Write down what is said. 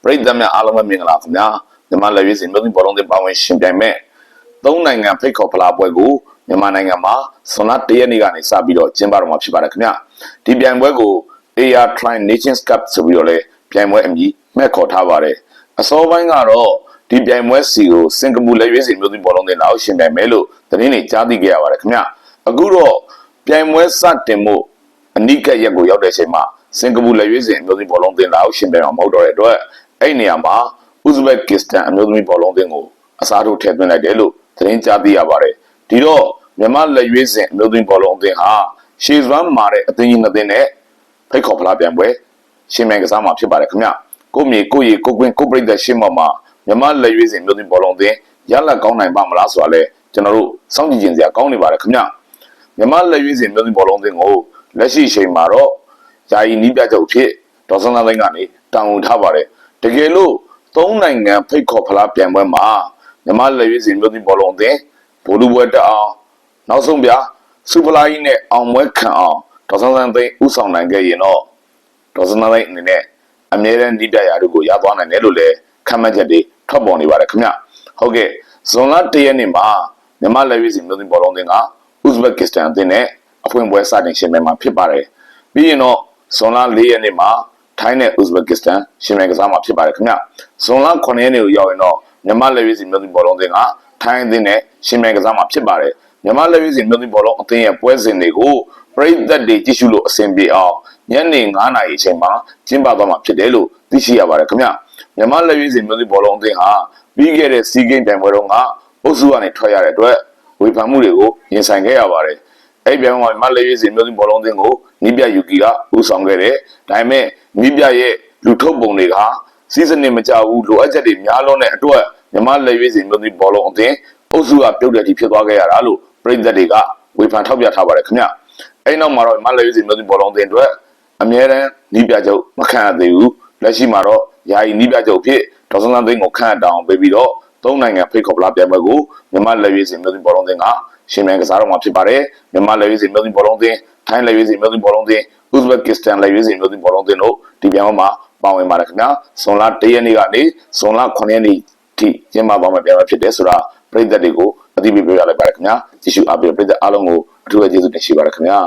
ပရိသတ်များအားလုံးပဲမင်္ဂလာခင်ဗျာမြန်မာလက်ရွေးစင်မြို့သူဘောလုံးသင်းပါဝင်ရှင်ပြိုင်မဲ့၃နိုင်ငံဖိတ်ခေါ်ဖလားပွဲကိုမြန်မာနိုင်ငံမှာဇွန်လ၁ရက်နေ့ကနေစပြီးတော့ကျင်းပတော့မှာဖြစ်ပါတယ်ခင်ဗျာဒီပြိုင်ပွဲကို AR Tri Nations Cup ဆိုပြီးတော့လေပြိုင်ပွဲအမည်မှတ်ခေါ်ထားပါတယ်အစောပိုင်းကတော့ဒီပြိုင်ပွဲစီကိုစင်ကာပူလက်ရွေးစင်မြို့သူဘောလုံးသင်းလောက်ရှင်ပြိုင်မယ်လို့သတင်းတွေကြားသိခဲ့ရပါတယ်ခင်ဗျာအခုတော့ပြိုင်ပွဲစတင်မှုအနိကရက်ကိုရောက်တဲ့အချိန်မှာစင်ကာပူလက်ရွေးစင်အမျိုးသမီးဘောလုံးသင်းလောက်ရှင်ပြိုင်မှာမဟုတ်တော့တဲ့အတွက်အဲ့နေရာမှာဥဇဘက်ကစ္စတန်အမျိုးသမီးဘောလုံးသင်းကိုအစားထိုးထည့်သွင်းလိုက်တယ်လို့သတင်းကြားသိရပါတယ်ဒီတော့မြန်မာလက်ရွေးစင်အမျိုးသမီးဘောလုံးသင်းဟာရှေ့စွမ်းမာတဲ့အသင်းကြီးနှစ်သင်းနဲ့ဖိတ်ခေါ်ဖလားပြိုင်ပွဲရှင်ပြိုင်ကစားမှာဖြစ်ပါတယ်ခင်ဗျကိုမြေကိုရီကိုကွင်းကိုပရိသတ်ရှင်းမော်မှာမြန်မာလက်ရွေးစင်အမျိုးသမီးဘောလုံးသင်းရလက်ကောင်းနိုင်ပါမလားဆိုတာလဲကျွန်တော်တို့စောင့်ကြည့်ခြင်းစရာကောင်းနေပါတယ်ခင်ဗျမြန်မာလက်ရွေးစင်အမျိုးသမီးဘောလုံးသင်းကိုလက်ရှိအချိန်မှာတော့ယာယီနီးပြချုပ်ဖြစ်ဒေါ်စန်းလာသိန်းကနေတောင်းဝန်ထားပါတယ်တကယ်လို့၃နိုင်ငံဖိတ်ခေါ်ဖလားပြိုင်ပွဲမှာမြန်မာလက်ရွေးစင်မျိုးသမီးဘောလုံးအသင်းဗိုလ်လူပွဲတက်အောင်နောက်ဆုံးပြစူပလာကြီးနဲ့အောင်ပွဲခံအောင်ဒေါ်စန်းလာသိန်းဥဆောင်နိုင်ခဲ့ရင်တော့ဒေါ်စန်းလာသိန်းအနေနဲ့အမြဲတမ်းဒီပြရာတို့ကိုရသွားနိုင်တယ်လို့လည်းခန့်မှန်းချက်တွေထွက်ပေါ်နေပါတယ်ခင်ဗျဟုတ်ကဲ့ဇွန်လ၁ရက်နေ့မှာမြန်မာလက်ရွေးစင်မျိုးသမီးဘောလုံးအသင်းကဥဇဘက်ကစ္စတန်အသင်းနဲ့အဖွင့်ပွဲစတင်ရှင်ပြိုင်မှာဖြစ်ပါတယ်ပြီးရင်တော့ဇွန်လ၄ရက်နေ့မှာထိုင်းနဲ့ဥဇဘက်ကစ္စတန်ရှင်ပြိုင်ကစားမှာဖြစ်ပါတယ်ခင်ဗျဇွန်လ9ရက်နေ့ကိုရောက်ရင်တော့မြန်မာလက်ရွေးစင်မျိုးသမီးဘောလုံးအသင်းကထိုင်းအသင်းနဲ့ရှင်ပြိုင်ကစားမှာဖြစ်ပါတယ်မြန်မာလက်ရွေးစင်မျိုးသမီးဘောလုံးအသင်းရဲ့ပွဲစဉ်တွေကိုပရိသတ်တွေကြည့်ရှုလို့အဆင်ပြေအောင်ညနေ9:00နာရီအချိန်မှာကျင်းပသွားမှာဖြစ်တယ်လို့သိရှိရပါတယ်ခင်ဗျမြန်မာလက်ရွေးစင်မျိုးသမီးဘောလုံးအသင်းဟာပြီးခဲ့တဲ့စီးဂိမ်းပြိုင်ပွဲတုန်းကအုပ်စုကနေထွက်ရတဲ့အတွက်ဝေဖန်မှုတွေကိုရင်ဆိုင်ခဲ့ရပါတယ်အဲ့ပြိုင်ပွဲမှာလက်ရွေးစင်မျိုးသမီးဘောလုံးအသင်းကိုနီးပြယူကီကဦးဆောင်ခဲ့တယ်ဒါပေမဲ့နီးပြရဲ့လူထုတ်ပုံတွေကစီးစနစ်မကြဘူးလိုအပ်ချက်တွေများလွန်းတဲ့အတွက်မြန်မာလက်ရွေးစင်မျိုးသမီးဘောလုံးအသင်းအုပ်စုကပြုတ်တဲ့အထိဖြစ်သွားခဲ့ရတာလို့ပြည်သက်တွေကဝေဖန်ထောက်ပြထားပါတယ်ခင်ဗျအဲ့နောက်မှာတော့မြန်မာလက်ရွေးစင်မျိုးသမီးဘောလုံးအသင်းအတွက်အမြဲတမ်းနီးပြချုပ်မခံရသေးဘူးလက်ရှိမှာတော့ယာယီနီးပြချုပ်ဖြစ်ဒေါ်စန်းစန်းသိန်းကိုခန့်အပ်တောင်းပေးပြီးတော့၃နိုင်ငံဖိတ်ခေါ်ဖလားပြိုင်ပွဲကိုမြန်မာလက်ရွေးစင်မျိုးသမီးဘောလုံးအသင်းကရှင်ပြိုင်ကစားတော့မှာဖြစ်ပါတယ်မြန်မာလက်ရွေးစင်မျိုးသမီးဘောလုံးအသင်းထိုင်းလက်ရွေးစင်မျိုးသမီးဘောလုံးအသင်းဥဇဘက်ကစ္စတန်လက်ရွေးစင်မျိုးသမီးဘောလုံးအသင်းတို့ဒီပြိုင်ပွဲမှာပါဝင်ပါတယ်ခင်ဗျာဇွန်လ၁ရက်နေ့ကနေဇွန်လ9ရက်နေ့ထိကျင်းပသွားမှာပြိုင်ပွဲဖြစ်တယ်ဆိုတာပြည်သက်တွေကိုအသိပေးပြရလိုက်ပါတယ်ခင်ဗျာကြည့်ရှုအားပေးပြည်သက်အားလုံးကိုအထူးကျေးဇူးတင်ရှိပါတယ်ခင်ဗျာ